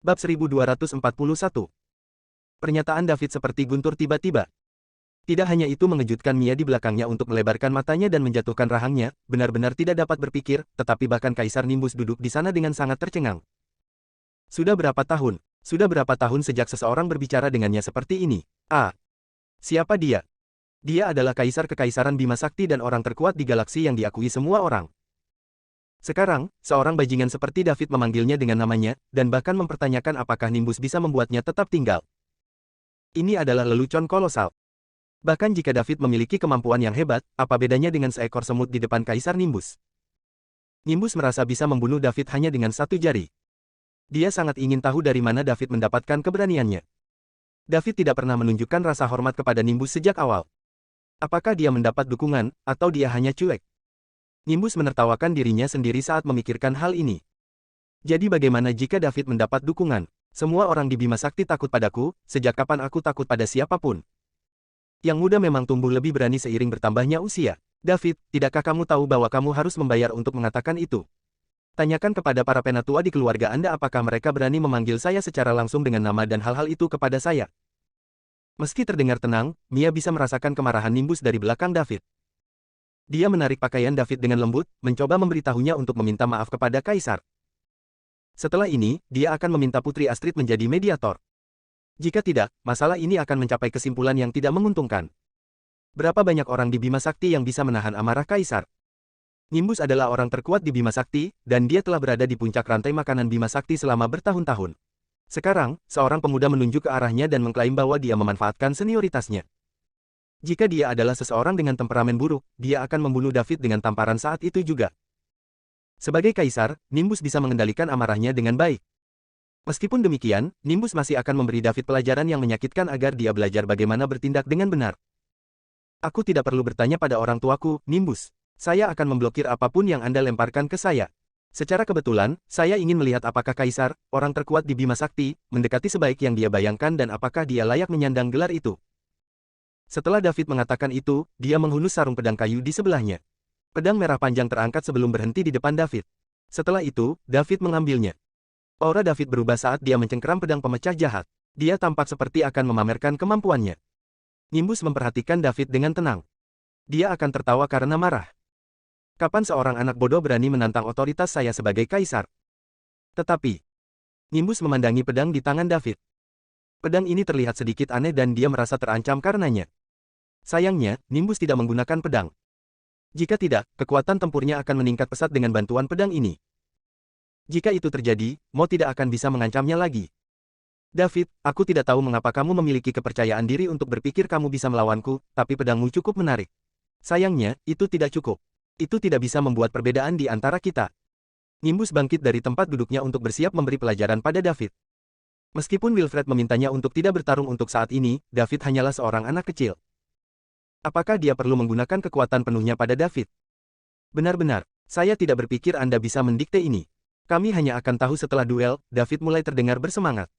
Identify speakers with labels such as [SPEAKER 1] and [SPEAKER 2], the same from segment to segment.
[SPEAKER 1] Bab 1241. Pernyataan David seperti guntur tiba-tiba. Tidak hanya itu mengejutkan Mia di belakangnya untuk melebarkan matanya dan menjatuhkan rahangnya, benar-benar tidak dapat berpikir, tetapi bahkan Kaisar Nimbus duduk di sana dengan sangat tercengang. Sudah berapa tahun? Sudah berapa tahun sejak seseorang berbicara dengannya seperti ini? Siapa dia? Dia adalah Kaisar Kekaisaran Bima Sakti dan orang terkuat di galaksi yang diakui semua orang. Sekarang, seorang bajingan seperti David memanggilnya dengan namanya, dan bahkan mempertanyakan apakah Nimbus bisa membuatnya tetap tinggal. Ini adalah lelucon kolosal. Bahkan jika David memiliki kemampuan yang hebat, apa bedanya dengan seekor semut di depan Kaisar Nimbus? Nimbus merasa bisa membunuh David hanya dengan satu jari. Dia sangat ingin tahu dari mana David mendapatkan keberaniannya. David tidak pernah menunjukkan rasa hormat kepada Nimbus sejak awal. Apakah dia mendapat dukungan, atau dia hanya cuek? Nimbus menertawakan dirinya sendiri saat memikirkan hal ini. Jadi bagaimana jika David mendapat dukungan? Semua orang di Bima Sakti takut padaku, sejak kapan aku takut pada siapapun? Yang muda memang tumbuh lebih berani seiring bertambahnya usia. David, tidakkah kamu tahu bahwa kamu harus membayar untuk mengatakan itu? Tanyakan kepada para penatua di keluarga Anda apakah mereka berani memanggil saya secara langsung dengan nama dan hal-hal itu kepada saya. Meski terdengar tenang, Mia bisa merasakan kemarahan Nimbus dari belakang David. Dia menarik pakaian David dengan lembut, mencoba memberitahunya untuk meminta maaf kepada Kaisar. Setelah ini, dia akan meminta Putri Astrid menjadi mediator. Jika tidak, masalah ini akan mencapai kesimpulan yang tidak menguntungkan. Berapa banyak orang di Bima Sakti yang bisa menahan amarah Kaisar? Nimbus adalah orang terkuat di Bima Sakti, dan dia telah berada di puncak rantai makanan Bima Sakti selama bertahun-tahun. Sekarang, seorang pemuda menunjuk ke arahnya dan mengklaim bahwa dia memanfaatkan senioritasnya. Jika dia adalah seseorang dengan temperamen buruk, dia akan membunuh David dengan tamparan saat itu juga. Sebagai kaisar, Nimbus bisa mengendalikan amarahnya dengan baik. Meskipun demikian, Nimbus masih akan memberi David pelajaran yang menyakitkan agar dia belajar bagaimana bertindak dengan benar. Aku tidak perlu bertanya pada orang tuaku, Nimbus. Saya akan memblokir apapun yang Anda lemparkan ke saya. Secara kebetulan, saya ingin melihat apakah kaisar, orang terkuat di Bima Sakti, mendekati sebaik yang dia bayangkan dan apakah dia layak menyandang gelar itu. Setelah David mengatakan itu, dia menghunus sarung pedang kayu di sebelahnya. Pedang merah panjang terangkat sebelum berhenti di depan David. Setelah itu, David mengambilnya. Aura David berubah saat dia mencengkeram pedang pemecah jahat. Dia tampak seperti akan memamerkan kemampuannya. Nimbus memperhatikan David dengan tenang. Dia akan tertawa karena marah. Kapan seorang anak bodoh berani menantang otoritas saya sebagai kaisar? Tetapi, Nimbus memandangi pedang di tangan David. Pedang ini terlihat sedikit aneh dan dia merasa terancam karenanya. Sayangnya, Nimbus tidak menggunakan pedang. Jika tidak, kekuatan tempurnya akan meningkat pesat dengan bantuan pedang ini. Jika itu terjadi, Mo tidak akan bisa mengancamnya lagi. David, aku tidak tahu mengapa kamu memiliki kepercayaan diri untuk berpikir kamu bisa melawanku, tapi pedangmu cukup menarik. Sayangnya, itu tidak cukup. Itu tidak bisa membuat perbedaan di antara kita. Nimbus bangkit dari tempat duduknya untuk bersiap memberi pelajaran pada David. Meskipun Wilfred memintanya untuk tidak bertarung untuk saat ini, David hanyalah seorang anak kecil. Apakah dia perlu menggunakan kekuatan penuhnya pada David? Benar-benar, saya tidak berpikir Anda bisa mendikte ini. Kami hanya akan tahu setelah duel. David mulai terdengar bersemangat.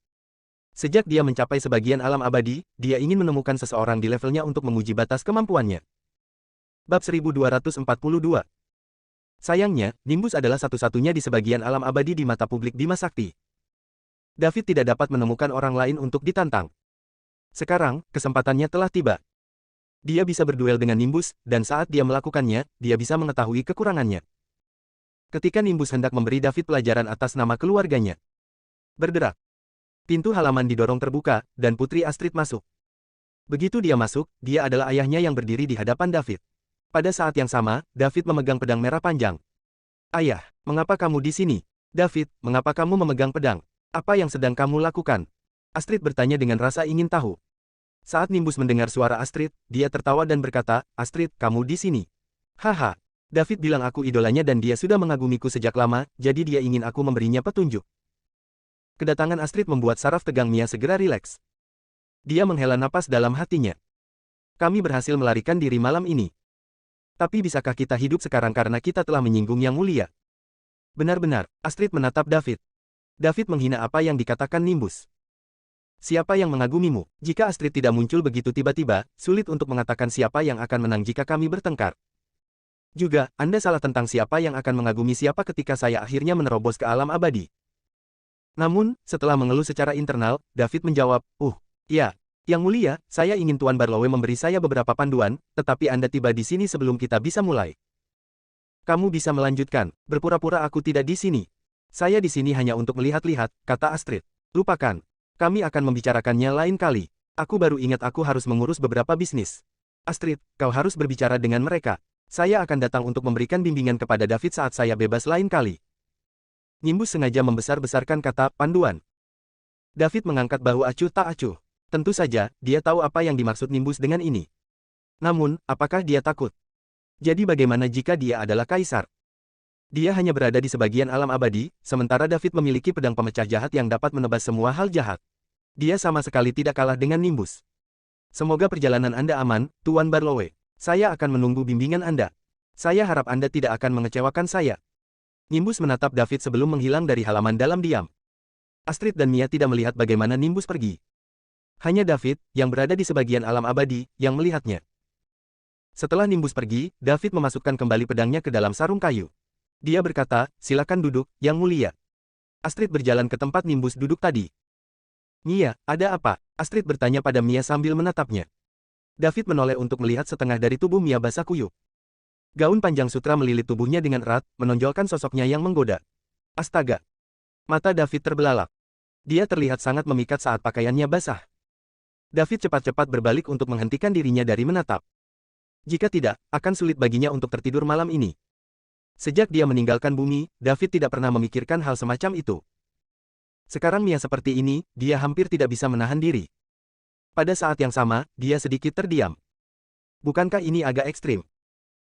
[SPEAKER 1] Sejak dia mencapai sebagian alam abadi, dia ingin menemukan seseorang di levelnya untuk menguji batas kemampuannya. Bab 1242. Sayangnya, Nimbus adalah satu-satunya di sebagian alam abadi di mata publik Bima Sakti. David tidak dapat menemukan orang lain untuk ditantang. Sekarang, kesempatannya telah tiba. Dia bisa berduel dengan Nimbus, dan saat dia melakukannya, dia bisa mengetahui kekurangannya. Ketika Nimbus hendak memberi David pelajaran atas nama keluarganya. Berderak. Pintu halaman didorong terbuka, dan Putri Astrid masuk. Begitu dia masuk, dia adalah ayahnya yang berdiri di hadapan David. Pada saat yang sama, David memegang pedang merah panjang. Ayah, mengapa kamu di sini? David, mengapa kamu memegang pedang? Apa yang sedang kamu lakukan? Astrid bertanya dengan rasa ingin tahu. Saat Nimbus mendengar suara Astrid, dia tertawa dan berkata, Astrid, kamu di sini. Haha. David bilang aku idolanya dan dia sudah mengagumiku sejak lama, jadi dia ingin aku memberinya petunjuk. Kedatangan Astrid membuat saraf tegang Mia segera rileks. Dia menghela napas dalam hatinya. Kami berhasil melarikan diri malam ini. Tapi bisakah kita hidup sekarang karena kita telah menyinggung Yang Mulia? Benar-benar, Astrid menatap David. David menghina apa yang dikatakan Nimbus. Siapa yang mengagumimu? Jika Astrid tidak muncul begitu tiba-tiba, sulit untuk mengatakan siapa yang akan menang jika kami bertengkar. Juga, Anda salah tentang siapa yang akan mengagumi siapa ketika saya akhirnya menerobos ke alam abadi. Namun, setelah mengeluh secara internal, David menjawab, ya, Yang Mulia, saya ingin Tuan Barlowe memberi saya beberapa panduan, tetapi Anda tiba di sini sebelum kita bisa mulai. Kamu bisa melanjutkan, berpura-pura aku tidak di sini. Saya di sini hanya untuk melihat-lihat, kata Astrid. Lupakan. Kami akan membicarakannya lain kali. Aku baru ingat aku harus mengurus beberapa bisnis. Astrid, kau harus berbicara dengan mereka. Saya akan datang untuk memberikan bimbingan kepada David saat saya bebas lain kali. Nimbus sengaja membesar-besarkan kata panduan. David mengangkat bahu acuh tak acuh. Tentu saja, dia tahu apa yang dimaksud Nimbus dengan ini. Namun, apakah dia takut? Jadi bagaimana jika dia adalah kaisar? Dia hanya berada di sebagian alam abadi, sementara David memiliki pedang pemecah jahat yang dapat menebas semua hal jahat. Dia sama sekali tidak kalah dengan Nimbus. Semoga perjalanan Anda aman, Tuan Barlowe. Saya akan menunggu bimbingan Anda. Saya harap Anda tidak akan mengecewakan saya. Nimbus menatap David sebelum menghilang dari halaman dalam diam. Astrid dan Mia tidak melihat bagaimana Nimbus pergi. Hanya David, yang berada di sebagian alam abadi, yang melihatnya. Setelah Nimbus pergi, David memasukkan kembali pedangnya ke dalam sarung kayu. Dia berkata, silakan duduk, Yang Mulia. Astrid berjalan ke tempat Nimbus duduk tadi. Mia, ada apa? Astrid bertanya pada Mia sambil menatapnya. David menoleh untuk melihat setengah dari tubuh Mia basah kuyup. Gaun panjang sutra melilit tubuhnya dengan erat, menonjolkan sosoknya yang menggoda. Astaga! Mata David terbelalak. Dia terlihat sangat memikat saat pakaiannya basah. David cepat-cepat berbalik untuk menghentikan dirinya dari menatap. Jika tidak, akan sulit baginya untuk tertidur malam ini. Sejak dia meninggalkan bumi, David tidak pernah memikirkan hal semacam itu. Sekarang Mia seperti ini, dia hampir tidak bisa menahan diri. Pada saat yang sama, dia sedikit terdiam. Bukankah ini agak ekstrim?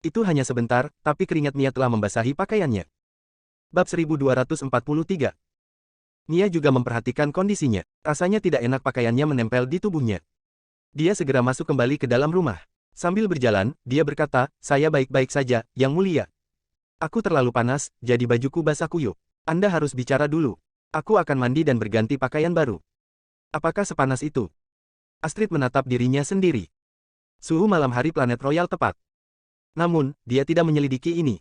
[SPEAKER 1] Itu hanya sebentar, tapi keringat Mia telah membasahi pakaiannya. Bab 1243. Mia juga memperhatikan kondisinya. Rasanya tidak enak pakaiannya menempel di tubuhnya. Dia segera masuk kembali ke dalam rumah. Sambil berjalan, dia berkata, saya baik-baik saja, Yang Mulia. Aku terlalu panas, jadi bajuku basah kuyup. Anda harus bicara dulu. Aku akan mandi dan berganti pakaian baru. Apakah sepanas itu? Astrid menatap dirinya sendiri. Suhu malam hari planet Royal tepat. Namun, dia tidak menyelidiki ini.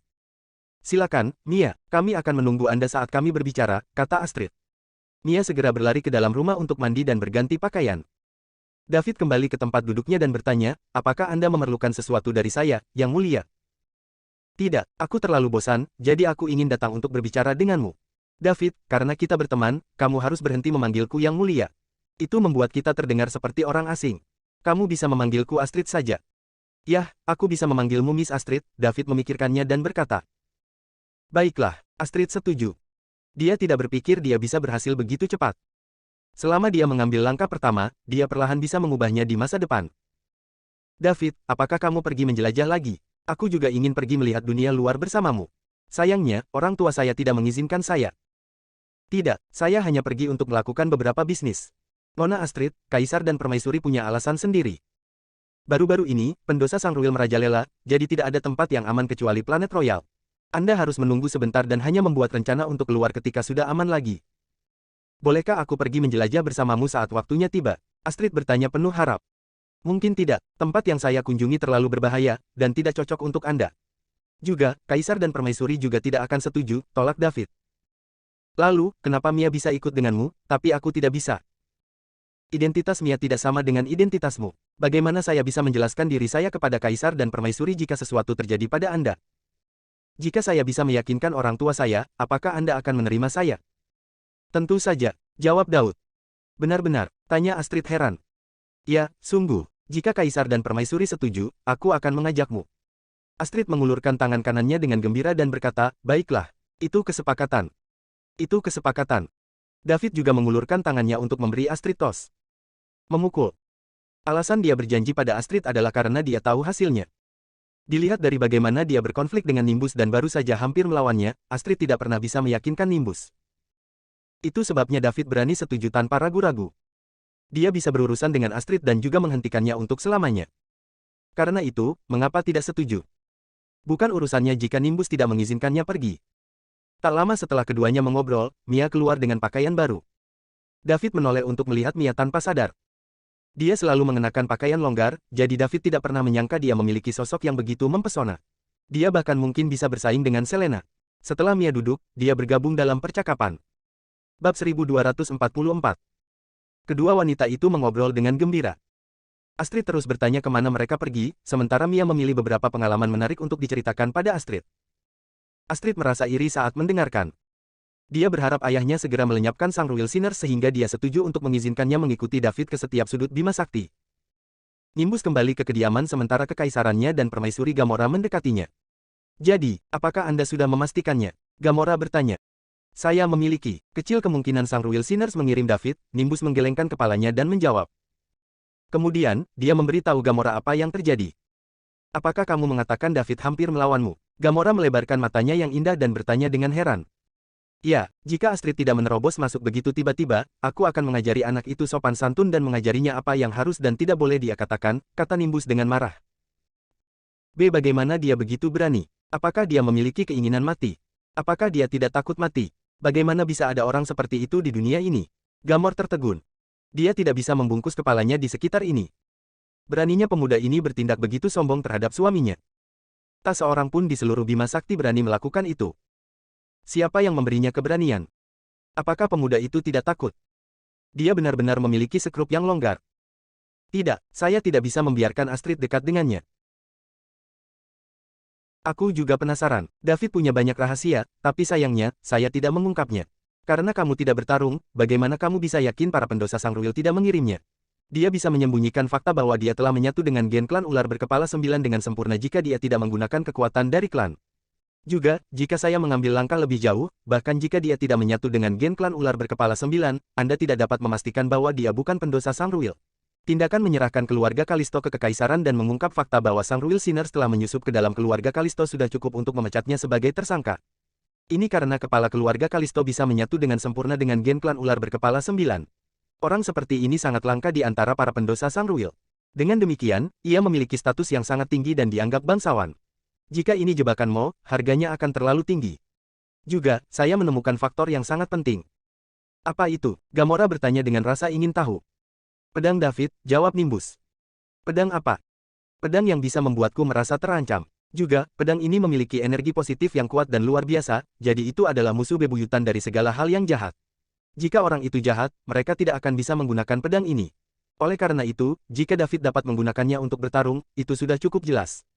[SPEAKER 1] Silakan, Mia, kami akan menunggu Anda saat kami berbicara, kata Astrid. Mia segera berlari ke dalam rumah untuk mandi dan berganti pakaian. David kembali ke tempat duduknya dan bertanya, apakah Anda memerlukan sesuatu dari saya, Yang Mulia? Tidak, aku terlalu bosan, jadi aku ingin datang untuk berbicara denganmu. David, karena kita berteman, kamu harus berhenti memanggilku Yang Mulia. Itu membuat kita terdengar seperti orang asing. Kamu bisa memanggilku Astrid saja. Yah, aku bisa memanggilmu Miss Astrid, David memikirkannya dan berkata. Baiklah, Astrid setuju. Dia tidak berpikir dia bisa berhasil begitu cepat. Selama dia mengambil langkah pertama, dia perlahan bisa mengubahnya di masa depan. David, apakah kamu pergi menjelajah lagi? Aku juga ingin pergi melihat dunia luar bersamamu. Sayangnya, orang tua saya tidak mengizinkan saya. Tidak, saya hanya pergi untuk melakukan beberapa bisnis. Nona Astrid, Kaisar dan Permaisuri punya alasan sendiri. Baru-baru ini, pendosa Sang Ruil merajalela, jadi tidak ada tempat yang aman kecuali planet Royal. Anda harus menunggu sebentar dan hanya membuat rencana untuk keluar ketika sudah aman lagi. Bolehkah aku pergi menjelajah bersamamu saat waktunya tiba? Astrid bertanya penuh harap. Mungkin tidak, tempat yang saya kunjungi terlalu berbahaya, dan tidak cocok untuk Anda. Juga, Kaisar dan Permaisuri juga tidak akan setuju, tolak David. Lalu, kenapa Mia bisa ikut denganmu, tapi aku tidak bisa? Identitas Mia tidak sama dengan identitasmu. Bagaimana saya bisa menjelaskan diri saya kepada Kaisar dan Permaisuri jika sesuatu terjadi pada Anda? Jika saya bisa meyakinkan orang tua saya, apakah Anda akan menerima saya? Tentu saja, jawab Daud. Benar-benar, tanya Astrid heran. Ya, sungguh, jika Kaisar dan Permaisuri setuju, aku akan mengajakmu. Astrid mengulurkan tangan kanannya dengan gembira dan berkata, baiklah, itu kesepakatan. Itu kesepakatan. David juga mengulurkan tangannya untuk memberi Astrid tos. Memukul. Alasan dia berjanji pada Astrid adalah karena dia tahu hasilnya. Dilihat dari bagaimana dia berkonflik dengan Nimbus dan baru saja hampir melawannya, Astrid tidak pernah bisa meyakinkan Nimbus. Itu sebabnya David berani setuju tanpa ragu-ragu. Dia bisa berurusan dengan Astrid dan juga menghentikannya untuk selamanya. Karena itu, mengapa tidak setuju? Bukan urusannya jika Nimbus tidak mengizinkannya pergi. Tak lama setelah keduanya mengobrol, Mia keluar dengan pakaian baru. David menoleh untuk melihat Mia tanpa sadar. Dia selalu mengenakan pakaian longgar, jadi David tidak pernah menyangka dia memiliki sosok yang begitu mempesona. Dia bahkan mungkin bisa bersaing dengan Selena. Setelah Mia duduk, dia bergabung dalam percakapan. Bab 1244. Kedua wanita itu mengobrol dengan gembira. Astrid terus bertanya kemana mereka pergi, sementara Mia memilih beberapa pengalaman menarik untuk diceritakan pada Astrid. Astrid merasa iri saat mendengarkan. Dia berharap ayahnya segera melenyapkan Sang Ruil Sinners sehingga dia setuju untuk mengizinkannya mengikuti David ke setiap sudut Bima Sakti. Nimbus kembali ke kediaman sementara kekaisarannya dan permaisuri Gamora mendekatinya. Jadi, apakah Anda sudah memastikannya? Gamora bertanya. Saya memiliki kecil kemungkinan Sang Ruil Sinners mengirim David. Nimbus menggelengkan kepalanya dan menjawab. Kemudian, dia memberitahu Gamora apa yang terjadi. Apakah kamu mengatakan David hampir melawanmu? Gamora melebarkan matanya yang indah dan bertanya dengan heran. Ya, jika Astrid tidak menerobos masuk begitu tiba-tiba, aku akan mengajari anak itu sopan santun dan mengajarinya apa yang harus dan tidak boleh dia katakan, kata Nimbus dengan marah. Bagaimana dia begitu berani? Apakah dia memiliki keinginan mati? Apakah dia tidak takut mati? Bagaimana bisa ada orang seperti itu di dunia ini? Gamor tertegun. Dia tidak bisa membungkus kepalanya di sekitar ini. Beraninya pemuda ini bertindak begitu sombong terhadap suaminya. Tak seorang pun di seluruh Bima Sakti berani melakukan itu. Siapa yang memberinya keberanian? Apakah pemuda itu tidak takut? Dia benar-benar memiliki skrup yang longgar. Tidak, saya tidak bisa membiarkan Astrid dekat dengannya. Aku juga penasaran. David punya banyak rahasia, tapi sayangnya, saya tidak mengungkapnya. Karena kamu tidak bertarung, bagaimana kamu bisa yakin para pendosa Sang Ruil tidak mengirimnya? Dia bisa menyembunyikan fakta bahwa dia telah menyatu dengan gen klan ular berkepala 9 dengan sempurna jika dia tidak menggunakan kekuatan dari klan. Juga, jika saya mengambil langkah lebih jauh, bahkan jika dia tidak menyatu dengan gen klan ular berkepala 9, Anda tidak dapat memastikan bahwa dia bukan pendosa Sang Ruil. Tindakan menyerahkan keluarga Kalisto ke kekaisaran dan mengungkap fakta bahwa Sang Ruil Sinners telah menyusup ke dalam keluarga Kalisto sudah cukup untuk memecatnya sebagai tersangka. Ini karena kepala keluarga Kalisto bisa menyatu dengan sempurna dengan gen klan ular berkepala 9. Orang seperti ini sangat langka di antara para pendosa Sang Ruil. Dengan demikian, ia memiliki status yang sangat tinggi dan dianggap bangsawan. Jika ini jebakan Mo, harganya akan terlalu tinggi. Juga, saya menemukan faktor yang sangat penting. Apa itu? Gamora bertanya dengan rasa ingin tahu. Pedang David, jawab Nimbus. Pedang apa? Pedang yang bisa membuatku merasa terancam. Juga, pedang ini memiliki energi positif yang kuat dan luar biasa, jadi itu adalah musuh bebuyutan dari segala hal yang jahat. Jika orang itu jahat, mereka tidak akan bisa menggunakan pedang ini. Oleh karena itu, jika David dapat menggunakannya untuk bertarung, itu sudah cukup jelas.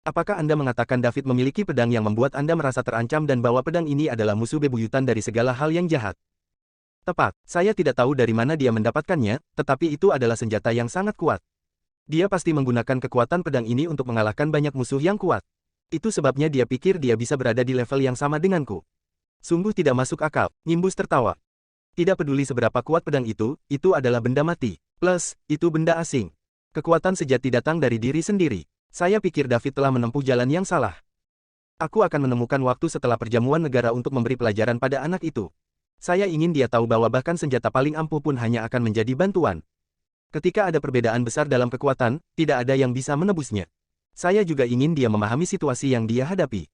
[SPEAKER 1] Apakah Anda mengatakan David memiliki pedang yang membuat Anda merasa terancam dan bahwa pedang ini adalah musuh bebuyutan dari segala hal yang jahat? Tepat, saya tidak tahu dari mana dia mendapatkannya, tetapi itu adalah senjata yang sangat kuat. Dia pasti menggunakan kekuatan pedang ini untuk mengalahkan banyak musuh yang kuat. Itu sebabnya dia pikir dia bisa berada di level yang sama denganku. Sungguh tidak masuk akal, Nimbus tertawa. Tidak peduli seberapa kuat pedang itu adalah benda mati. Plus, itu benda asing. Kekuatan sejati datang dari diri sendiri. Saya pikir David telah menempuh jalan yang salah. Aku akan menemukan waktu setelah perjamuan negara untuk memberi pelajaran pada anak itu. Saya ingin dia tahu bahwa bahkan senjata paling ampuh pun hanya akan menjadi bantuan. Ketika ada perbedaan besar dalam kekuatan, tidak ada yang bisa menebusnya. Saya juga ingin dia memahami situasi yang dia hadapi.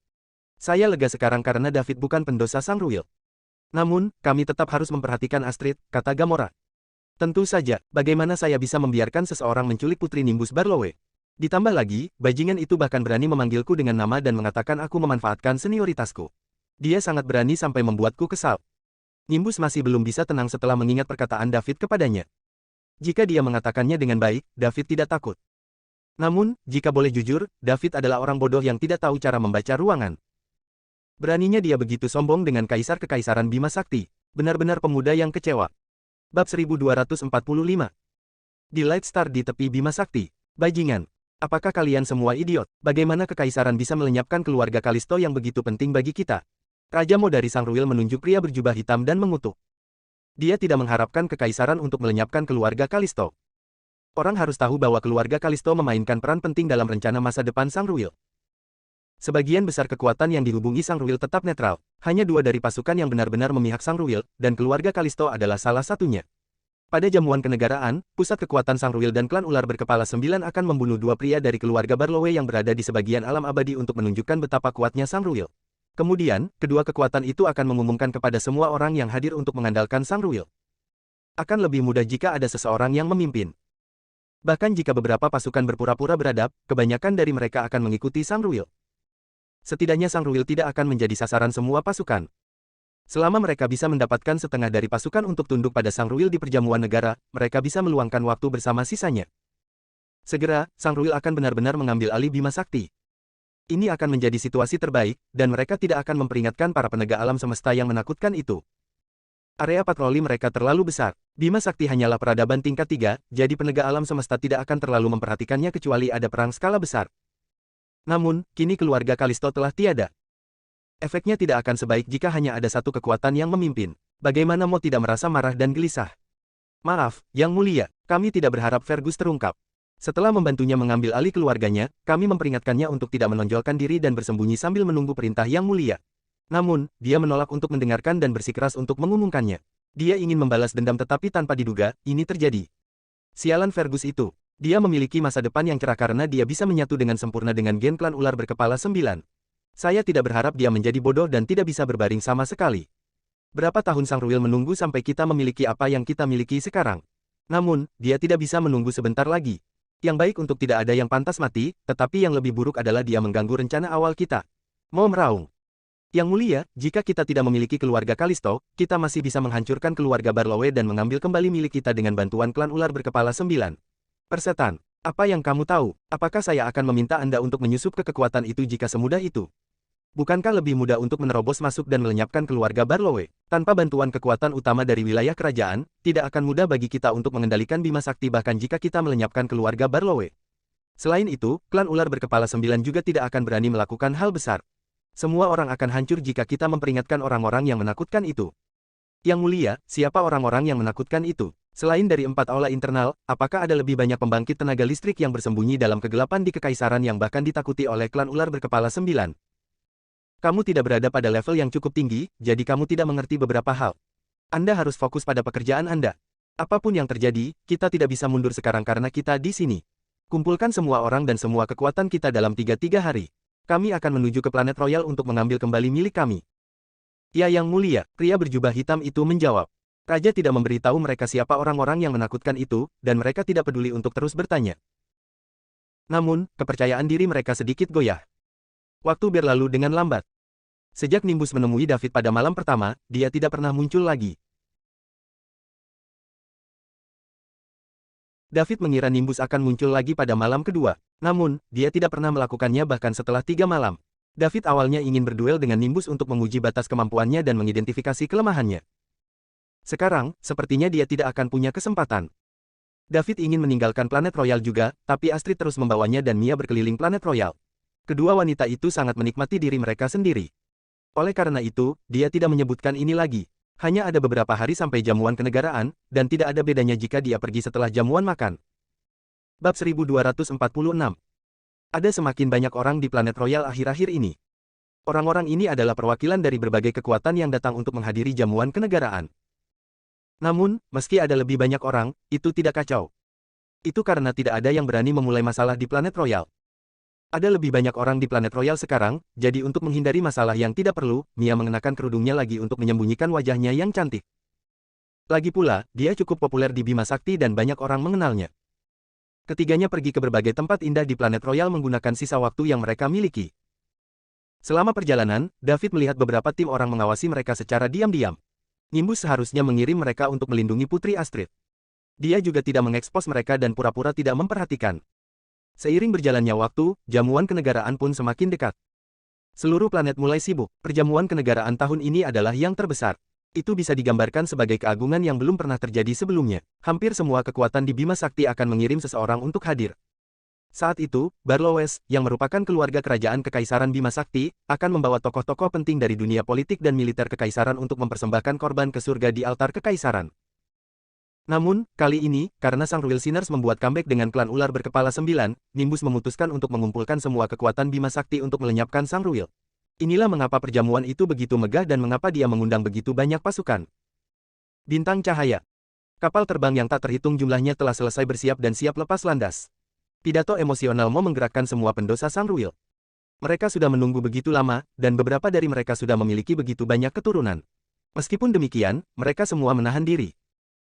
[SPEAKER 1] Saya lega sekarang karena David bukan pendosa Sang Ruil. Namun, kami tetap harus memperhatikan Astrid, kata Gamora. Tentu saja, bagaimana saya bisa membiarkan seseorang menculik putri Nimbus Barlowe? Ditambah lagi, bajingan itu bahkan berani memanggilku dengan nama dan mengatakan aku memanfaatkan senioritasku. Dia sangat berani sampai membuatku kesal. Nimbus masih belum bisa tenang setelah mengingat perkataan David kepadanya. Jika dia mengatakannya dengan baik, David tidak takut. Namun, jika boleh jujur, David adalah orang bodoh yang tidak tahu cara membaca ruangan. Beraninya dia begitu sombong dengan kaisar-kekaisaran Bima Sakti. Benar-benar pemuda yang kecewa. Bab 1245. Di Light Star di tepi Bima Sakti. Bajingan. Apakah kalian semua idiot? Bagaimana kekaisaran bisa melenyapkan keluarga Kalisto yang begitu penting bagi kita? Raja Mo dari Sang Ruil menunjuk pria berjubah hitam dan mengutuk. Dia tidak mengharapkan kekaisaran untuk melenyapkan keluarga Kalisto. Orang harus tahu bahwa keluarga Kalisto memainkan peran penting dalam rencana masa depan Sang Ruil. Sebagian besar kekuatan yang dihubungi Sang Ruil tetap netral. Hanya 2 dari pasukan yang benar-benar memihak Sang Ruil, dan keluarga Kalisto adalah salah satunya. Pada jamuan kenegaraan, pusat kekuatan Sang Ruil dan klan ular berkepala 9 akan membunuh 2 pria dari keluarga Barlowe yang berada di sebagian alam abadi untuk menunjukkan betapa kuatnya Sang Ruil. Kemudian, kedua kekuatan itu akan mengumumkan kepada semua orang yang hadir untuk mengandalkan Sang Ruil. Akan lebih mudah jika ada seseorang yang memimpin. Bahkan jika beberapa pasukan berpura-pura beradab, kebanyakan dari mereka akan mengikuti Sang Ruil. Setidaknya Sang Ruil tidak akan menjadi sasaran semua pasukan. Selama mereka bisa mendapatkan setengah dari pasukan untuk tunduk pada Sang Ruil di perjamuan negara, mereka bisa meluangkan waktu bersama sisanya. Segera, Sang Ruil akan benar-benar mengambil alih Bima Sakti. Ini akan menjadi situasi terbaik, dan mereka tidak akan memperingatkan para penegak alam semesta yang menakutkan itu. Area patroli mereka terlalu besar. Bima Sakti hanyalah peradaban tingkat 3, jadi penegak alam semesta tidak akan terlalu memperhatikannya kecuali ada perang skala besar. Namun, kini keluarga Kalisto telah tiada. Efeknya tidak akan sebaik jika hanya ada satu kekuatan yang memimpin. Bagaimana Mo tidak merasa marah dan gelisah? Maaf, Yang Mulia, kami tidak berharap Fergus terungkap. Setelah membantunya mengambil alih keluarganya, kami memperingatkannya untuk tidak menonjolkan diri dan bersembunyi sambil menunggu perintah Yang Mulia. Namun, dia menolak untuk mendengarkan dan bersikeras untuk mengumumkannya. Dia ingin membalas dendam tetapi tanpa diduga, ini terjadi. Sialan Fergus itu. Dia memiliki masa depan yang cerah karena dia bisa menyatu dengan sempurna dengan gen klan ular berkepala 9. Saya tidak berharap dia menjadi bodoh dan tidak bisa berbaring sama sekali. Berapa tahun Sang Ruil menunggu sampai kita memiliki apa yang kita miliki sekarang? Namun, dia tidak bisa menunggu sebentar lagi. Yang baik untuk tidak ada yang pantas mati, tetapi yang lebih buruk adalah dia mengganggu rencana awal kita. Mo meraung. Yang Mulia, jika kita tidak memiliki keluarga Kalisto, kita masih bisa menghancurkan keluarga Barlowe dan mengambil kembali milik kita dengan bantuan klan ular berkepala 9. Persetan, apa yang kamu tahu? Apakah saya akan meminta Anda untuk menyusup ke kekuatan itu jika semudah itu? Bukankah lebih mudah untuk menerobos masuk dan melenyapkan keluarga Barlowe? Tanpa bantuan kekuatan utama dari wilayah kerajaan, tidak akan mudah bagi kita untuk mengendalikan Bima Sakti bahkan jika kita melenyapkan keluarga Barlowe. Selain itu, klan ular berkepala 9 juga tidak akan berani melakukan hal besar. Semua orang akan hancur jika kita memperingatkan orang-orang yang menakutkan itu. Yang Mulia, siapa orang-orang yang menakutkan itu? Selain dari 4 aula internal, apakah ada lebih banyak pembangkit tenaga listrik yang bersembunyi dalam kegelapan di kekaisaran yang bahkan ditakuti oleh klan ular berkepala 9? Kamu tidak berada pada level yang cukup tinggi, jadi kamu tidak mengerti beberapa hal. Anda harus fokus pada pekerjaan Anda. Apapun yang terjadi, kita tidak bisa mundur sekarang karena kita di sini. Kumpulkan semua orang dan semua kekuatan kita dalam 3 hari. Kami akan menuju ke planet Royal untuk mengambil kembali milik kami. Ya Yang Mulia, pria berjubah hitam itu menjawab. Raja tidak memberitahu mereka siapa orang-orang yang menakutkan itu, dan mereka tidak peduli untuk terus bertanya. Namun, kepercayaan diri mereka sedikit goyah. Waktu berlalu dengan lambat. Sejak Nimbus menemui David pada malam pertama, dia tidak pernah muncul lagi. David mengira Nimbus akan muncul lagi pada malam kedua. Namun, dia tidak pernah melakukannya bahkan setelah 3 malam. David awalnya ingin berduel dengan Nimbus untuk menguji batas kemampuannya dan mengidentifikasi kelemahannya. Sekarang, sepertinya dia tidak akan punya kesempatan. David ingin meninggalkan planet Royal juga, tapi Astrid terus membawanya dan Mia berkeliling planet Royal. Kedua wanita itu sangat menikmati diri mereka sendiri. Oleh karena itu, dia tidak menyebutkan ini lagi. Hanya ada beberapa hari sampai jamuan kenegaraan, dan tidak ada bedanya jika dia pergi setelah jamuan makan. Bab 1246. Ada semakin banyak orang di planet Royal akhir-akhir ini. Orang-orang ini adalah perwakilan dari berbagai kekuatan yang datang untuk menghadiri jamuan kenegaraan. Namun, meski ada lebih banyak orang, itu tidak kacau. Itu karena tidak ada yang berani memulai masalah di planet Royal. Ada lebih banyak orang di planet Royal sekarang, jadi untuk menghindari masalah yang tidak perlu, Mia mengenakan kerudungnya lagi untuk menyembunyikan wajahnya yang cantik. Lagi pula, dia cukup populer di Bima Sakti dan banyak orang mengenalnya. Ketiganya pergi ke berbagai tempat indah di planet Royal menggunakan sisa waktu yang mereka miliki. Selama perjalanan, David melihat beberapa tim orang mengawasi mereka secara diam-diam. Nimbus seharusnya mengirim mereka untuk melindungi Putri Astrid. Dia juga tidak mengekspos mereka dan pura-pura tidak memperhatikan. Seiring berjalannya waktu, jamuan kenegaraan pun semakin dekat. Seluruh planet mulai sibuk. Perjamuan kenegaraan tahun ini adalah yang terbesar. Itu bisa digambarkan sebagai keagungan yang belum pernah terjadi sebelumnya. Hampir semua kekuatan di Bima Sakti akan mengirim seseorang untuk hadir. Saat itu, Barlowes, yang merupakan keluarga kerajaan Kekaisaran Bima Sakti, akan membawa tokoh-tokoh penting dari dunia politik dan militer Kekaisaran untuk mempersembahkan korban ke surga di altar Kekaisaran. Namun, kali ini, karena Sang Ruil Sinners membuat comeback dengan klan ular berkepala 9, Nimbus memutuskan untuk mengumpulkan semua kekuatan Bima Sakti untuk melenyapkan Sang Ruil. Inilah mengapa perjamuan itu begitu megah dan mengapa dia mengundang begitu banyak pasukan. Bintang Cahaya. Kapal terbang yang tak terhitung jumlahnya telah selesai bersiap dan siap lepas landas. Pidato emosional Mo menggerakkan semua pendosa Sang Ruil. Mereka sudah menunggu begitu lama, dan beberapa dari mereka sudah memiliki begitu banyak keturunan. Meskipun demikian, mereka semua menahan diri.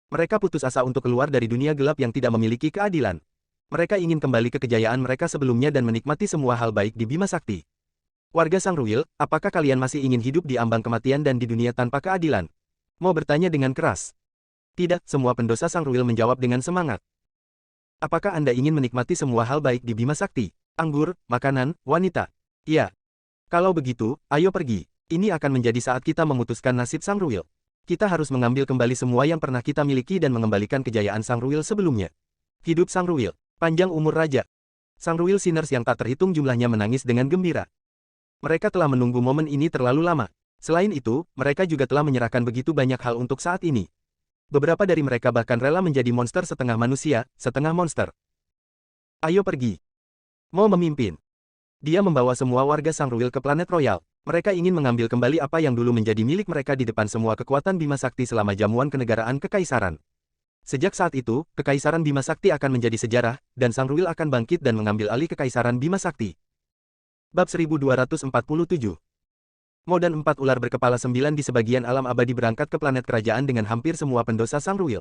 [SPEAKER 1] Mereka putus asa untuk keluar dari dunia gelap yang tidak memiliki keadilan. Mereka ingin kembali ke kejayaan mereka sebelumnya dan menikmati semua hal baik di Bima Sakti. Warga Sangruil, apakah kalian masih ingin hidup di ambang kematian dan di dunia tanpa keadilan? Mo bertanya dengan keras. Tidak, semua pendosa Sangruil menjawab dengan semangat. Apakah Anda ingin menikmati semua hal baik di Bima Sakti? Anggur, makanan, wanita? Iya. Kalau begitu, ayo pergi. Ini akan menjadi saat kita memutuskan nasib Sangruil. Kita harus mengambil kembali semua yang pernah kita miliki dan mengembalikan kejayaan Sangruil sebelumnya. Hidup Sangruil, panjang umur Raja. Sangruil Sinners yang tak terhitung jumlahnya menangis dengan gembira. Mereka telah menunggu momen ini terlalu lama. Selain itu, mereka juga telah menyerahkan begitu banyak hal untuk saat ini. Beberapa dari mereka bahkan rela menjadi monster setengah manusia, setengah monster. Ayo pergi. Mo memimpin. Dia membawa semua warga Sangruil ke planet Royal. Mereka ingin mengambil kembali apa yang dulu menjadi milik mereka di depan semua kekuatan Bima Sakti selama jamuan kenegaraan kekaisaran. Sejak saat itu, kekaisaran Bima Sakti akan menjadi sejarah, dan Sangruil akan bangkit dan mengambil alih kekaisaran Bima Sakti. Bab 1247. Mo dan 4 ular berkepala 9 di sebagian alam abadi berangkat ke planet kerajaan dengan hampir semua pendosa Sangruil.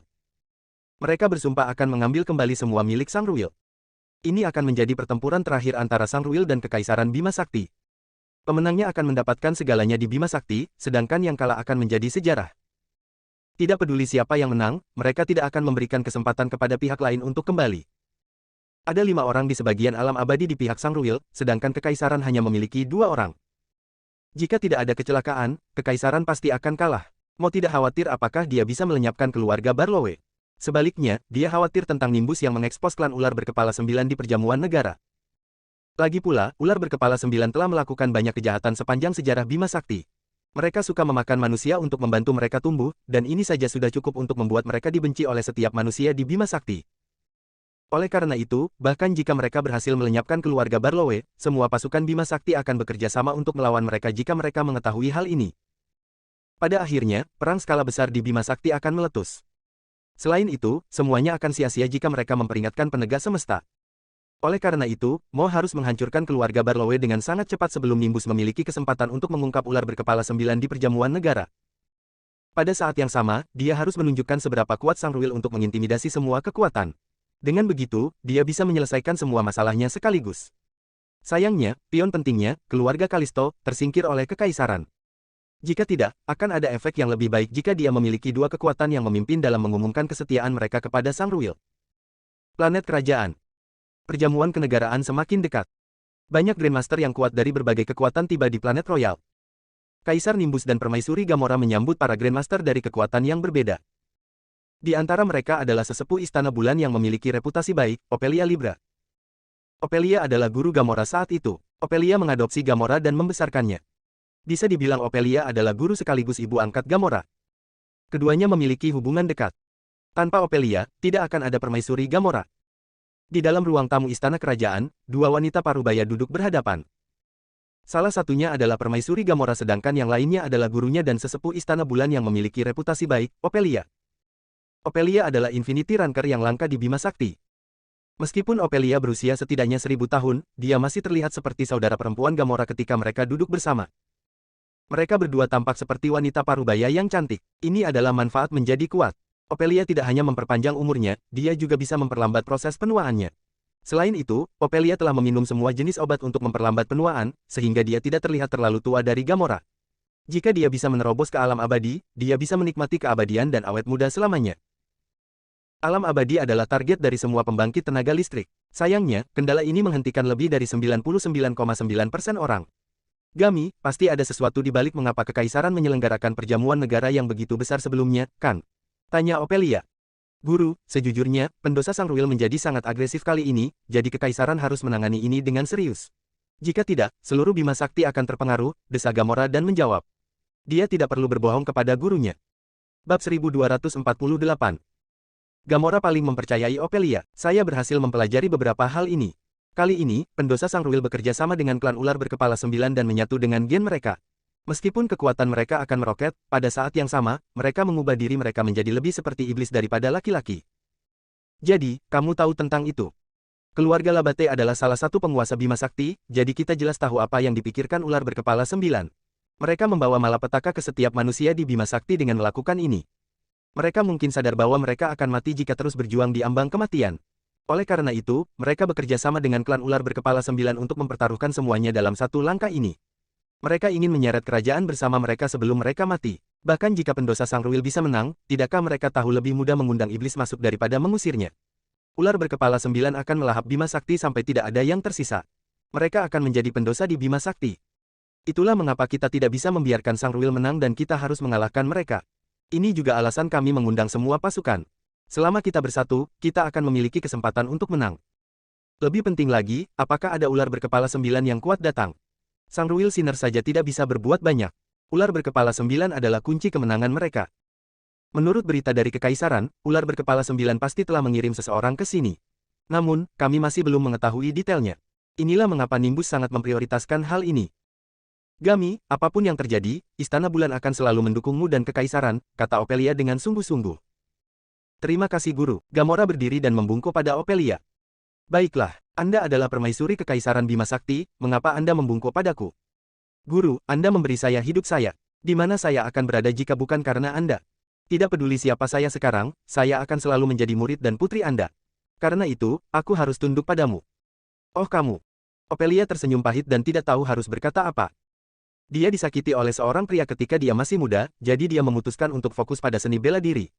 [SPEAKER 1] Mereka bersumpah akan mengambil kembali semua milik Sangruil. Ini akan menjadi pertempuran terakhir antara Sangruil dan kekaisaran Bima Sakti. Pemenangnya akan mendapatkan segalanya di Bima Sakti, sedangkan yang kalah akan menjadi sejarah. Tidak peduli siapa yang menang, mereka tidak akan memberikan kesempatan kepada pihak lain untuk kembali. Ada 5 orang di sebagian alam abadi di pihak Sangruil, sedangkan kekaisaran hanya memiliki 2 orang. Jika tidak ada kecelakaan, kekaisaran pasti akan kalah. Mo tidak khawatir apakah dia bisa melenyapkan keluarga Barlowe. Sebaliknya, dia khawatir tentang Nimbus yang mengekspos klan ular berkepala 9 di perjamuan negara. Lagi pula, ular berkepala 9 telah melakukan banyak kejahatan sepanjang sejarah Bima Sakti. Mereka suka memakan manusia untuk membantu mereka tumbuh, dan ini saja sudah cukup untuk membuat mereka dibenci oleh setiap manusia di Bima Sakti. Oleh karena itu, bahkan jika mereka berhasil melenyapkan keluarga Barlowe, semua pasukan Bima Sakti akan bekerja sama untuk melawan mereka jika mereka mengetahui hal ini. Pada akhirnya, perang skala besar di Bima Sakti akan meletus. Selain itu, semuanya akan sia-sia jika mereka memperingatkan penegak semesta. Oleh karena itu, Mo harus menghancurkan keluarga Barlowe dengan sangat cepat sebelum Nimbus memiliki kesempatan untuk mengungkap ular berkepala 9 di perjamuan negara. Pada saat yang sama, dia harus menunjukkan seberapa kuat Sangruil untuk mengintimidasi semua kekuatan. Dengan begitu, dia bisa menyelesaikan semua masalahnya sekaligus. Sayangnya, pion pentingnya, keluarga Kalisto, tersingkir oleh kekaisaran. Jika tidak, akan ada efek yang lebih baik jika dia memiliki 2 kekuatan yang memimpin dalam mengumumkan kesetiaan mereka kepada Sangruil. Planet Kerajaan. Perjamuan kenegaraan semakin dekat. Banyak Grandmaster yang kuat dari berbagai kekuatan tiba di planet Royal. Kaisar Nimbus dan Permaisuri Gamora menyambut para Grandmaster dari kekuatan yang berbeda. Di antara mereka adalah sesepuh Istana Bulan yang memiliki reputasi baik, Ophelia Libra. Ophelia adalah guru Gamora saat itu. Ophelia mengadopsi Gamora dan membesarkannya. Bisa dibilang Ophelia adalah guru sekaligus ibu angkat Gamora. Keduanya memiliki hubungan dekat. Tanpa Ophelia, tidak akan ada Permaisuri Gamora. Di dalam ruang tamu Istana Kerajaan, 2 wanita parubaya duduk berhadapan. Salah satunya adalah Permaisuri Gamora sedangkan yang lainnya adalah gurunya dan sesepuh Istana Bulan yang memiliki reputasi baik, Ophelia. Ophelia adalah Infinity Ranker yang langka di Bima Sakti. Meskipun Ophelia berusia setidaknya 1000 tahun, dia masih terlihat seperti saudara perempuan Gamora ketika mereka duduk bersama. Mereka berdua tampak seperti wanita parubaya yang cantik. Ini adalah manfaat menjadi kuat. Ophelia tidak hanya memperpanjang umurnya, dia juga bisa memperlambat proses penuaannya. Selain itu, Ophelia telah meminum semua jenis obat untuk memperlambat penuaan, sehingga dia tidak terlihat terlalu tua dari Gamora. Jika dia bisa menerobos ke alam abadi, dia bisa menikmati keabadian dan awet muda selamanya. Alam abadi adalah target dari semua pembangkit tenaga listrik. Sayangnya, kendala ini menghentikan lebih dari 99,9% orang. Gami, pasti ada sesuatu di balik mengapa kekaisaran menyelenggarakan perjamuan negara yang begitu besar sebelumnya, kan? Tanya Ophelia. Guru, sejujurnya, pendosa Sangruil menjadi sangat agresif kali ini, jadi kekaisaran harus menangani ini dengan serius. Jika tidak, seluruh Bima Sakti akan terpengaruh, desa Gamora dan menjawab. Dia tidak perlu berbohong kepada gurunya. Bab 1248. Gamora paling mempercayai Ophelia. Saya berhasil mempelajari beberapa hal ini. Kali ini, pendosa Sangruil bekerja sama dengan klan ular berkepala 9 dan menyatu dengan gen mereka. Meskipun kekuatan mereka akan meroket, pada saat yang sama, mereka mengubah diri mereka menjadi lebih seperti iblis daripada laki-laki. Jadi, kamu tahu tentang itu. Keluarga Labate adalah salah satu penguasa Bima Sakti, jadi kita jelas tahu apa yang dipikirkan ular berkepala 9. Mereka membawa malapetaka ke setiap manusia di Bima Sakti dengan melakukan ini. Mereka mungkin sadar bahwa mereka akan mati jika terus berjuang di ambang kematian. Oleh karena itu, mereka bekerja sama dengan klan ular berkepala 9 untuk mempertaruhkan semuanya dalam satu langkah ini. Mereka ingin menyeret kerajaan bersama mereka sebelum mereka mati. Bahkan jika pendosa Sangruil bisa menang, tidakkah mereka tahu lebih mudah mengundang iblis masuk daripada mengusirnya? Ular berkepala 9 akan melahap Bima Sakti sampai tidak ada yang tersisa. Mereka akan menjadi pendosa di Bima Sakti. Itulah mengapa kita tidak bisa membiarkan Sangruil menang dan kita harus mengalahkan mereka. Ini juga alasan kami mengundang semua pasukan. Selama kita bersatu, kita akan memiliki kesempatan untuk menang. Lebih penting lagi, apakah ada ular berkepala 9 yang kuat datang? Sangruil Sinner saja tidak bisa berbuat banyak. Ular berkepala 9 adalah kunci kemenangan mereka. Menurut berita dari Kekaisaran, ular berkepala 9 pasti telah mengirim seseorang ke sini. Namun, kami masih belum mengetahui detailnya. Inilah mengapa Nimbus sangat memprioritaskan hal ini. Gami, apapun yang terjadi, Istana Bulan akan selalu mendukungmu dan Kekaisaran, kata Ophelia dengan sungguh-sungguh. Terima kasih guru. Gamora berdiri dan membungkuk pada Ophelia. Baiklah, Anda adalah permaisuri Kekaisaran Bima Sakti, mengapa Anda membungkuk padaku? Guru, Anda memberi saya hidup saya. Di mana saya akan berada jika bukan karena Anda? Tidak peduli siapa saya sekarang, saya akan selalu menjadi murid dan putri Anda. Karena itu, aku harus tunduk padamu. Oh kamu. Ophelia tersenyum pahit dan tidak tahu harus berkata apa. Dia disakiti oleh seorang pria ketika dia masih muda, jadi dia memutuskan untuk fokus pada seni bela diri.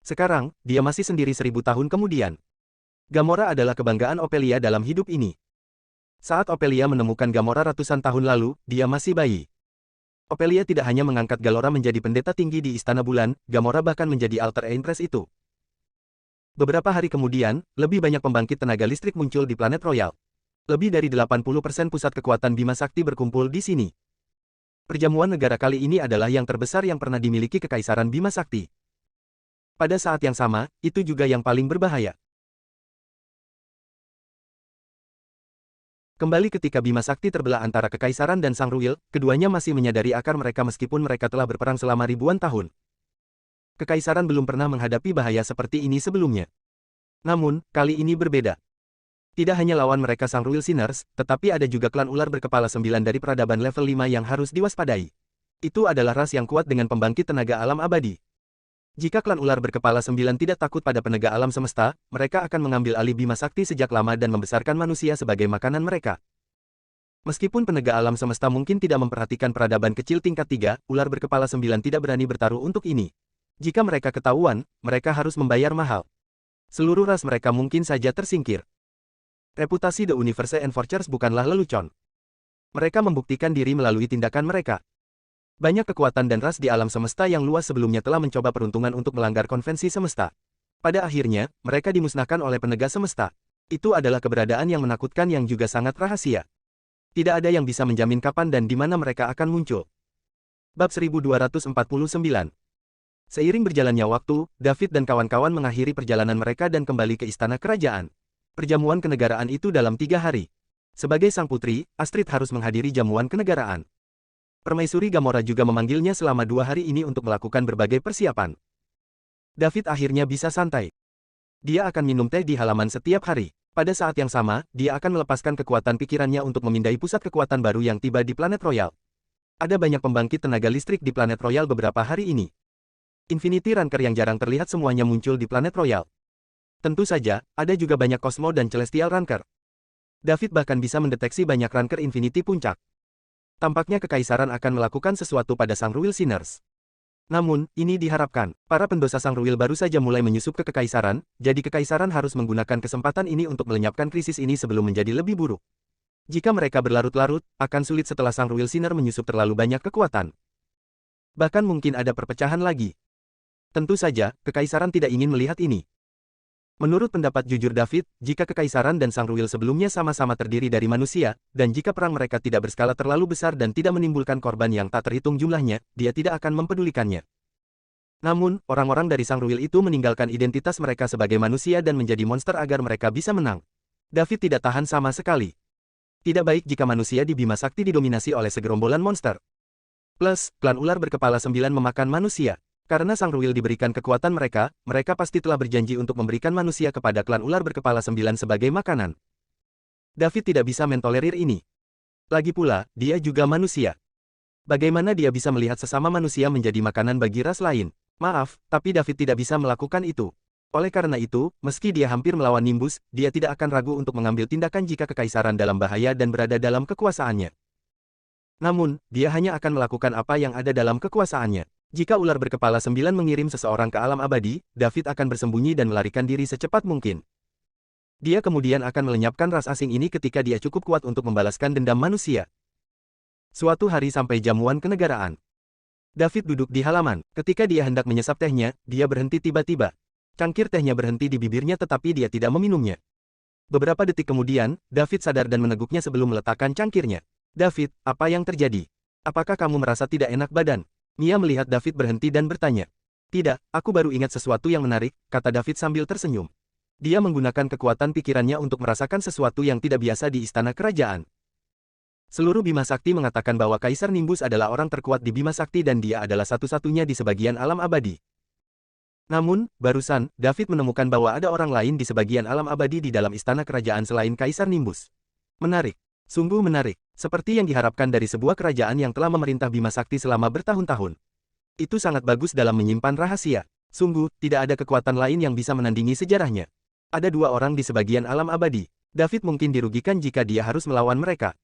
[SPEAKER 1] Sekarang, dia masih sendiri 1000 tahun kemudian. Gamora adalah kebanggaan Ophelia dalam hidup ini. Saat Ophelia menemukan Gamora ratusan tahun lalu, dia masih bayi. Ophelia tidak hanya mengangkat Gamora menjadi pendeta tinggi di Istana Bulan, Gamora bahkan menjadi alter empress itu. Beberapa hari kemudian, lebih banyak pembangkit tenaga listrik muncul di planet Royal. Lebih dari 80% pusat kekuatan Bima Sakti berkumpul di sini. Perjamuan negara kali ini adalah yang terbesar yang pernah dimiliki Kekaisaran Bima Sakti. Pada saat yang sama, itu juga yang paling berbahaya. Kembali ketika Bima Sakti terbelah antara Kekaisaran dan Sangruil, keduanya masih menyadari akar mereka meskipun mereka telah berperang selama ribuan tahun. Kekaisaran belum pernah menghadapi bahaya seperti ini sebelumnya. Namun, kali ini berbeda. Tidak hanya lawan mereka Sangruil Sinners, tetapi ada juga klan ular berkepala 9 dari peradaban level 5 yang harus diwaspadai. Itu adalah ras yang kuat dengan pembangkit tenaga alam abadi. Jika klan ular berkepala 9 tidak takut pada penegak alam semesta, mereka akan mengambil alih Bima Sakti sejak lama dan membesarkan manusia sebagai makanan mereka. Meskipun penegak alam semesta mungkin tidak memperhatikan peradaban kecil tingkat 3, ular berkepala 9 tidak berani bertaruh untuk ini. Jika mereka ketahuan, mereka harus membayar mahal. Seluruh ras mereka mungkin saja tersingkir. Reputasi The Universe Enforcers bukanlah lelucon. Mereka membuktikan diri melalui tindakan mereka. Banyak kekuatan dan ras di alam semesta yang luas sebelumnya telah mencoba peruntungan untuk melanggar konvensi semesta. Pada akhirnya, mereka dimusnahkan oleh penegak semesta. Itu adalah keberadaan yang menakutkan yang juga sangat rahasia. Tidak ada yang bisa menjamin kapan dan di mana mereka akan muncul. Bab 1249. Seiring berjalannya waktu, David dan kawan-kawan mengakhiri perjalanan mereka dan kembali ke istana kerajaan. Perjamuan kenegaraan itu dalam 3 hari. Sebagai sang putri, Astrid harus menghadiri jamuan kenegaraan. Permaisuri Gamora juga memanggilnya selama 2 hari ini untuk melakukan berbagai persiapan. David akhirnya bisa santai. Dia akan minum teh di halaman setiap hari. Pada saat yang sama, dia akan melepaskan kekuatan pikirannya untuk memindai pusat kekuatan baru yang tiba di planet Royal. Ada banyak pembangkit tenaga listrik di planet Royal beberapa hari ini. Infinity Ranker yang jarang terlihat semuanya muncul di planet Royal. Tentu saja, ada juga banyak Cosmo dan Celestial Ranker. David bahkan bisa mendeteksi banyak Ranker Infinity Puncak. Tampaknya Kekaisaran akan melakukan sesuatu pada Sangruil Sinners. Namun, ini diharapkan. Para pendosa Sangruil baru saja mulai menyusup ke Kekaisaran, jadi Kekaisaran harus menggunakan kesempatan ini untuk melenyapkan krisis ini sebelum menjadi lebih buruk. Jika mereka berlarut-larut, akan sulit setelah Sangruil Sinner menyusup terlalu banyak kekuatan. Bahkan mungkin ada perpecahan lagi. Tentu saja, Kekaisaran tidak ingin melihat ini. Menurut pendapat jujur David, jika Kekaisaran dan Sangruil sebelumnya sama-sama terdiri dari manusia, dan jika perang mereka tidak berskala terlalu besar dan tidak menimbulkan korban yang tak terhitung jumlahnya, dia tidak akan mempedulikannya. Namun, orang-orang dari Sangruil itu meninggalkan identitas mereka sebagai manusia dan menjadi monster agar mereka bisa menang. David tidak tahan sama sekali. Tidak baik jika manusia di Bima Sakti didominasi oleh segerombolan monster. Plus, klan ular berkepala 9 memakan manusia. Karena Sangruil diberikan kekuatan mereka, mereka pasti telah berjanji untuk memberikan manusia kepada klan ular berkepala 9 sebagai makanan. David tidak bisa mentolerir ini. Lagi pula, dia juga manusia. Bagaimana dia bisa melihat sesama manusia menjadi makanan bagi ras lain? Maaf, tapi David tidak bisa melakukan itu. Oleh karena itu, meski dia hampir melawan Nimbus, dia tidak akan ragu untuk mengambil tindakan jika Kekaisaran dalam bahaya dan berada dalam kekuasaannya. Namun, dia hanya akan melakukan apa yang ada dalam kekuasaannya. Jika ular berkepala 9 mengirim seseorang ke alam abadi, David akan bersembunyi dan melarikan diri secepat mungkin. Dia kemudian akan melenyapkan ras asing ini ketika dia cukup kuat untuk membalaskan dendam manusia. Suatu hari sampai jamuan kenegaraan. David duduk di halaman. Ketika dia hendak menyesap tehnya, dia berhenti tiba-tiba. Cangkir tehnya berhenti di bibirnya tetapi dia tidak meminumnya. Beberapa detik kemudian, David sadar dan meneguknya sebelum meletakkan cangkirnya. David, apa yang terjadi? Apakah kamu merasa tidak enak badan? Mia melihat David berhenti dan bertanya. Tidak, aku baru ingat sesuatu yang menarik, kata David sambil tersenyum. Dia menggunakan kekuatan pikirannya untuk merasakan sesuatu yang tidak biasa di istana kerajaan. Seluruh Bima Sakti mengatakan bahwa Kaisar Nimbus adalah orang terkuat di Bima Sakti dan dia adalah satu-satunya di sebagian alam abadi. Namun, barusan, David menemukan bahwa ada orang lain di sebagian alam abadi di dalam istana kerajaan selain Kaisar Nimbus. Menarik. Sungguh menarik. Seperti yang diharapkan dari sebuah kerajaan yang telah memerintah Bima Sakti selama bertahun-tahun. Itu sangat bagus dalam menyimpan rahasia. Sungguh, tidak ada kekuatan lain yang bisa menandingi sejarahnya. Ada dua orang di sebagian alam abadi. David mungkin dirugikan jika dia harus melawan mereka.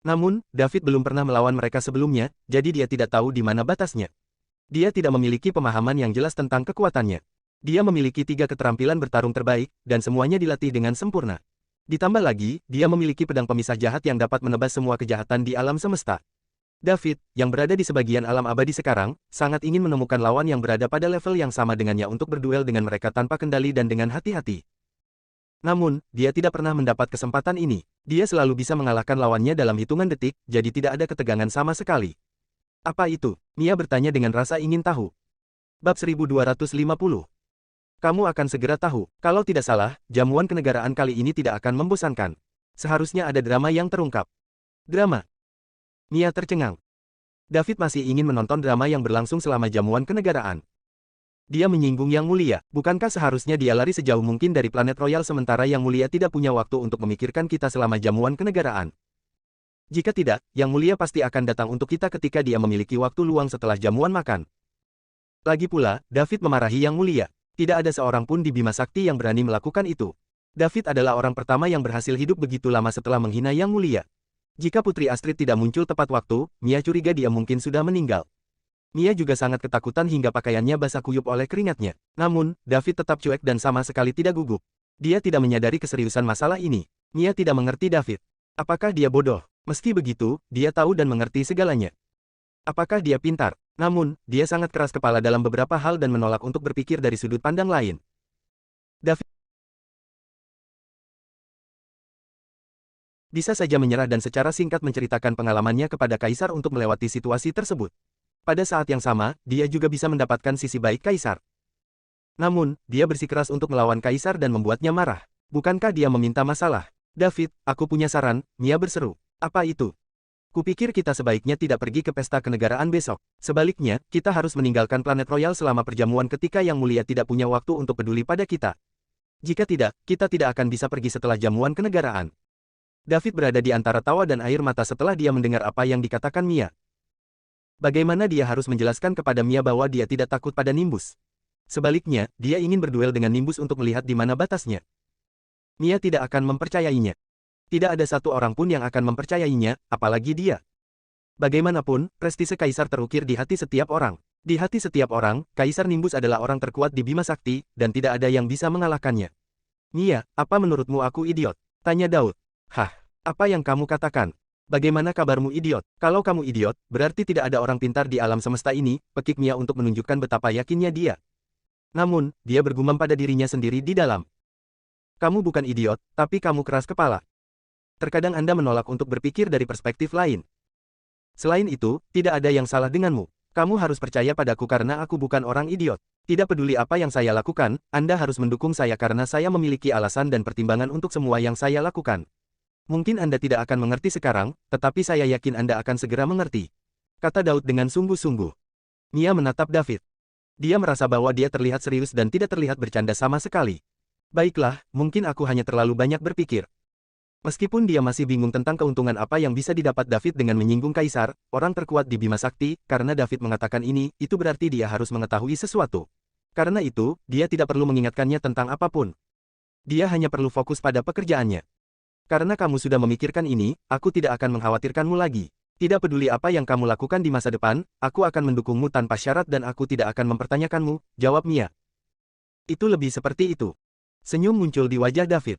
[SPEAKER 1] Namun, David belum pernah melawan mereka sebelumnya, jadi dia tidak tahu di mana batasnya. Dia tidak memiliki pemahaman yang jelas tentang kekuatannya. Dia memiliki 3 keterampilan bertarung terbaik, dan semuanya dilatih dengan sempurna. Ditambah lagi, dia memiliki pedang pemisah jahat yang dapat menebas semua kejahatan di alam semesta. David, yang berada di sebagian alam abadi sekarang, sangat ingin menemukan lawan yang berada pada level yang sama dengannya untuk berduel dengan mereka tanpa kendali dan dengan hati-hati. Namun, dia tidak pernah mendapat kesempatan ini. Dia selalu bisa mengalahkan lawannya dalam hitungan detik, jadi tidak ada ketegangan sama sekali. Apa itu? Mia bertanya dengan rasa ingin tahu. Bab 1250. Kamu akan segera tahu. Kalau tidak salah, jamuan kenegaraan kali ini tidak akan membosankan. Seharusnya ada drama yang terungkap. Drama? Mia tercengang. David masih ingin menonton drama yang berlangsung selama jamuan kenegaraan. Dia menyinggung Yang Mulia. Bukankah seharusnya dia lari sejauh mungkin dari planet royal sementara Yang Mulia tidak punya waktu untuk memikirkan kita selama jamuan kenegaraan? Jika tidak, Yang Mulia pasti akan datang untuk kita ketika dia memiliki waktu luang setelah jamuan makan. Lagi pula, David memarahi Yang Mulia. Tidak ada seorang pun di Bima Sakti yang berani melakukan itu. David adalah orang pertama yang berhasil hidup begitu lama setelah menghina Yang Mulia. Jika Putri Astrid tidak muncul tepat waktu, Mia curiga dia mungkin sudah meninggal. Mia juga sangat ketakutan hingga pakaiannya basah kuyup oleh keringatnya. Namun, David tetap cuek dan sama sekali tidak gugup. Dia tidak menyadari keseriusan masalah ini. Mia tidak mengerti David. Apakah dia bodoh? Meski begitu, dia tahu dan mengerti segalanya. Apakah dia pintar? Namun, dia sangat keras kepala dalam beberapa hal dan menolak untuk berpikir dari sudut pandang lain. David bisa saja menyerah dan secara singkat menceritakan pengalamannya kepada Kaisar untuk melewati situasi tersebut. Pada saat yang sama, dia juga bisa mendapatkan sisi baik Kaisar. Namun, dia bersikeras untuk melawan Kaisar dan membuatnya marah. Bukankah dia meminta masalah? David, aku punya saran, Mia berseru. Apa itu? Kupikir kita sebaiknya tidak pergi ke pesta kenegaraan besok. Sebaliknya, kita harus meninggalkan planet royal selama perjamuan ketika Yang Mulia tidak punya waktu untuk peduli pada kita. Jika tidak, kita tidak akan bisa pergi setelah jamuan kenegaraan. David berada di antara tawa dan air mata setelah dia mendengar apa yang dikatakan Mia. Bagaimana dia harus menjelaskan kepada Mia bahwa dia tidak takut pada Nimbus? Sebaliknya, dia ingin berduel dengan Nimbus untuk melihat di mana batasnya. Mia tidak akan mempercayainya. Tidak ada satu orang pun yang akan mempercayainya, apalagi dia. Bagaimanapun, prestise Kaisar terukir di hati setiap orang. Di hati setiap orang, Kaisar Nimbus adalah orang terkuat di Bima Sakti, dan tidak ada yang bisa mengalahkannya. Mia, apa menurutmu aku idiot? Tanya Daud. Hah, apa yang kamu katakan? Bagaimana kabarmu idiot? Kalau kamu idiot, berarti tidak ada orang pintar di alam semesta ini, pekik Mia untuk menunjukkan betapa yakinnya dia. Namun, dia bergumam pada dirinya sendiri di dalam. Kamu bukan idiot, tapi kamu keras kepala. Terkadang Anda menolak untuk berpikir dari perspektif lain. Selain itu, tidak ada yang salah denganmu. Kamu harus percaya padaku karena aku bukan orang idiot. Tidak peduli apa yang saya lakukan, Anda harus mendukung saya karena saya memiliki alasan dan pertimbangan untuk semua yang saya lakukan. Mungkin Anda tidak akan mengerti sekarang, tetapi saya yakin Anda akan segera mengerti. Kata Daud dengan sungguh-sungguh. Mia menatap David. Dia merasa bahwa dia terlihat serius dan tidak terlihat bercanda sama sekali. Baiklah, mungkin aku hanya terlalu banyak berpikir. Meskipun dia masih bingung tentang keuntungan apa yang bisa didapat David dengan menyinggung Kaisar, orang terkuat di Bima Sakti, karena David mengatakan ini, itu berarti dia harus mengetahui sesuatu. Karena itu, dia tidak perlu mengingatkannya tentang apapun. Dia hanya perlu fokus pada pekerjaannya. Karena kamu sudah memikirkan ini, aku tidak akan mengkhawatirkanmu lagi. Tidak peduli apa yang kamu lakukan di masa depan, aku akan mendukungmu tanpa syarat dan aku tidak akan mempertanyakanmu, jawab Mia. Itu lebih seperti itu. Senyum muncul di wajah David.